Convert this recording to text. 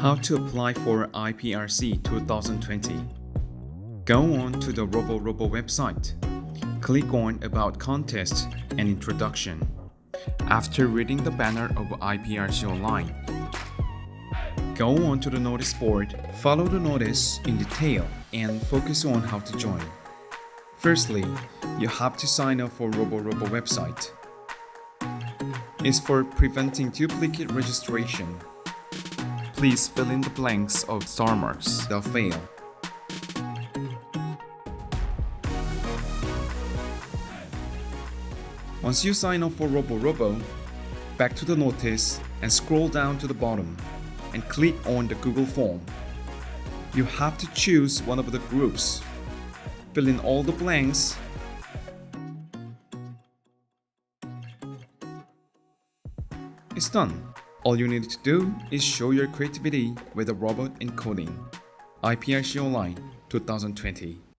How to apply for IPRC 2020. Go on to the RoboRobo website. Click on About Contest and Introduction. After reading the banner of IPRC Online, go on to the notice board, follow the notice in detail, and focus on how to join. Firstly, you have to sign up for RoboRobo website. It's for preventing duplicate registration. Please fill in the blanks of star marks without fail. Once you sign up for RoboRobo, back to the notice and scroll down to the bottom and click on the Google form. You have to choose one of the groups. Fill in all the blanks. It's done. All you need to do is show your creativity with a robot in coding. IPRC Online 2020.